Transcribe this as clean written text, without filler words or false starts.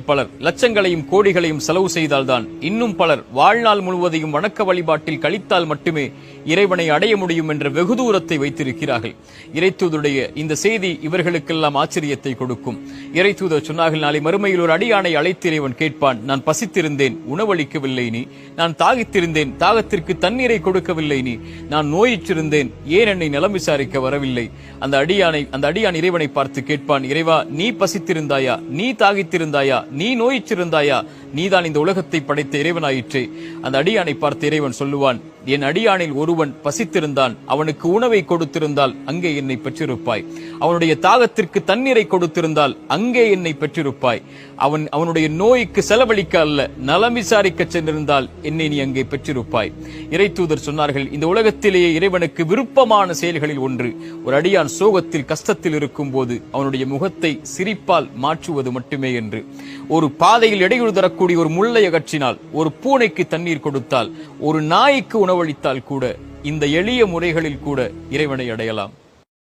பலர் லட்சங்களையும் கோடிகளையும் செலவு செய்தால்தான், இன்னும் பலர் வாழ்நாள் முழுவதையும் வணக்க வழிபாட்டில் கழித்தால் மட்டுமே இறைவனை அடைய முடியும் என்ற வெகு தூரத்தை வைத்திருக்கிறார்கள். இறைத்தூதருடைய இந்த செய்தி இவர்களுக்கெல்லாம் ஆச்சரியத்தை கொடுக்கும். இறைத்தூதர் சொன்னார்கள், நாளை மறுமையில் ஒரு அடியானை அழைத்து இறைவன் கேட்பான், நான் பசித்திருந்தேன், உணவளிக்கவில்லை நீ. நான் தாகித்திருந்தேன், தாகத்திற்கு தண்ணீரை கொடுக்கவில்லை நீ. நான் நோயிற்றிருந்தேன், ஏன் என்னை நலம் விசாரிக்க வரவில்லை? அந்த அடியான் இறைவனை பார்த்து கேட்பான், இறைவா, நீ பசித்திருந்தாயா, நீ தாகித்திருந்தாயா, நீ நோயிற்றிருந்தாயா? நீதான் இந்த உலகத்தை படைத்த இறைவனாயிற்றே. அந்த அடியானை பார்த்து இறைவன் சொல்லுவான், என் அடியானில் ஒருவன் பசித்திருந்தான், அவனுக்கு உணவை கொடுத்திருந்தால் அங்கே என்னை பெற்றிருப்பாய். அவனுடைய தாகத்திற்கு தண்ணீரை கொடுத்திருந்தால் அங்கே என்னை பெற்றிருப்பாய். அவனுடைய நோய்க்கு செலவழிக்க அல்ல, நலம் விசாரிக்க சென்றிருந்தால் என்னை நீ அங்கே பெற்றிருப்பாய். இறைத்தூதர் சொன்னார்கள், இந்த உலகத்திலேயே இறைவனுக்கு விருப்பமான செயல்களில் ஒன்று ஒரு அடியான் சோகத்தில் கஷ்டத்தில் இருக்கும் போது அவனுடைய முகத்தை சிரிப்பால் மாற்றுவது மட்டுமே என்று. ஒரு பாதையில் இடையூறு தரக்கூடிய ஒரு முள்ளை அகற்றினால், ஒரு பூனைக்கு தண்ணீர் கொடுத்தால், ஒரு நாய்க்கு உணவளித்தால் கூட, இந்த எளிய முறைகளில் கூட இறைவனை அடையலாம்.